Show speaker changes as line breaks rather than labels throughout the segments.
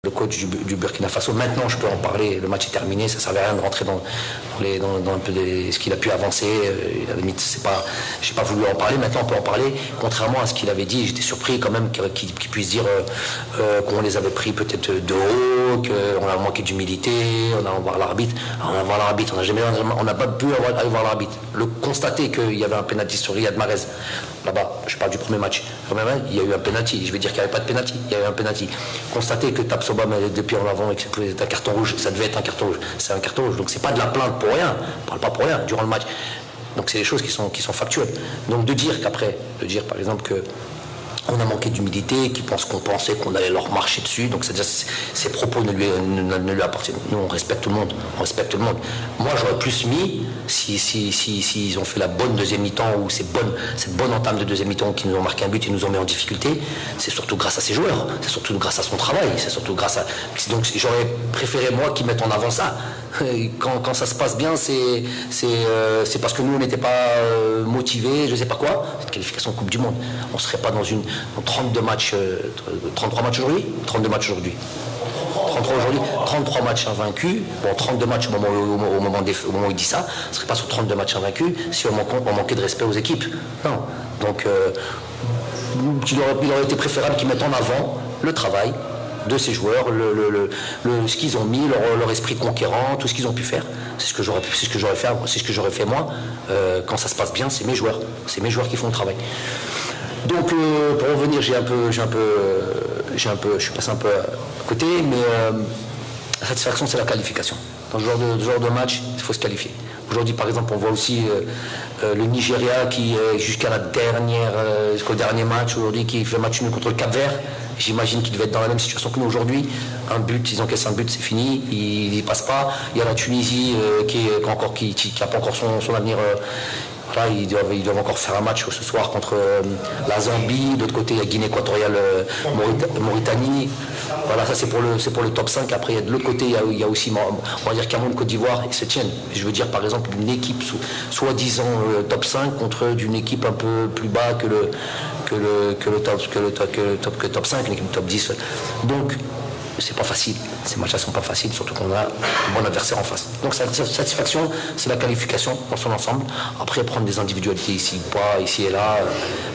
Le coach du Burkina Faso. Maintenant, je peux en parler. Le match est terminé. Ça ne servait à rien de rentrer dans un peu ce qu'il a pu avancer. À la limite, j'ai pas voulu en parler. Maintenant, on peut en parler. Contrairement à ce qu'il avait dit, j'étais surpris quand même qu'il puisse dire qu'on les avait pris peut-être de haut, qu'on a manqué d'humilité, on a voir l'arbitre. On a voir l'arbitre. On n'a pas pu aller voir l'arbitre. Le constater qu'il y avait un pénalty sur Riyad Mahrez. Là-bas, je parle du premier match. Il y a eu un pénalty. Je vais dire qu'il n'y avait pas de pénalty. Il y a eu un pénalty. Constater que Tapsoba met des pieds en avant et que c'est un carton rouge, ça devait être un carton rouge. C'est un carton rouge. Donc c'est pas de la plainte pour rien. On ne parle pas pour rien durant le match. Donc c'est des choses qui sont factuelles. Donc de dire par exemple que on a manqué d'humilité, qu'on pensait qu'on allait leur marcher dessus, donc c'est-à-dire ces propos ne lui appartiennent. Nous on respecte tout le monde, Moi j'aurais plus mis s'ils ont fait la bonne deuxième mi-temps ou cette bonne entame de deuxième mi-temps qui nous ont marqué un but et nous ont mis en difficulté, c'est surtout grâce à ses joueurs, c'est surtout grâce à son travail, donc j'aurais préféré moi qu'ils mettent en avant ça. Quand ça se passe bien, c'est parce que nous on n'était pas motivés, je sais pas quoi. Cette qualification Coupe du Monde, on serait pas dans 32 matchs, 33 matchs aujourd'hui, 32 matchs aujourd'hui. 33 aujourd'hui, 33 matchs invaincus. Bon, 32 matchs au moment où il dit ça, ce ne serait pas sur 32 matchs invaincus si on manquait de respect aux équipes. Non. Donc, il aurait été préférable qu'ils mettent en avant le travail de ces joueurs, ce qu'ils ont mis, leur esprit conquérant, tout ce qu'ils ont pu faire. C'est ce que j'aurais fait moi. Quand ça se passe bien, c'est mes joueurs qui font le travail. Donc pour revenir, je suis passé un peu à côté, mais la satisfaction c'est la qualification. Dans ce genre de match, il faut se qualifier. Aujourd'hui, par exemple, on voit aussi le Nigeria qui, jusqu'au dernier match aujourd'hui, qui fait match nul contre le Cap-Vert. J'imagine qu'il devait être dans la même situation que nous aujourd'hui. Ils encaissent un but, c'est fini, ils n'y passent pas. Il y a la Tunisie qui n'a pas encore son avenir. Là, ils doivent encore faire un match ce soir contre la Zambie. De l'autre côté, il y a Guinée équatoriale, Mauritanie. Voilà, ça c'est pour le top 5. Après, de l'autre côté, il y a aussi, on va dire Cameroun, Côte d'Ivoire, ils se tiennent. Je veux dire, par exemple, une équipe soi-disant top 5 contre une équipe un peu plus bas que le top 5, une équipe top 10. Donc, c'est pas facile. Ces matchs-là sont pas faciles, surtout qu'on a un bon adversaire en face. Donc sa satisfaction, c'est la qualification dans son ensemble. Après, prendre des individualités ici ou pas, ici et là,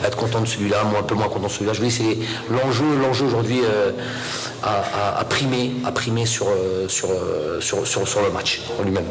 être content de celui-là, un peu moins content de celui-là. Je vous dis, c'est l'enjeu aujourd'hui à primer sur le match en lui-même.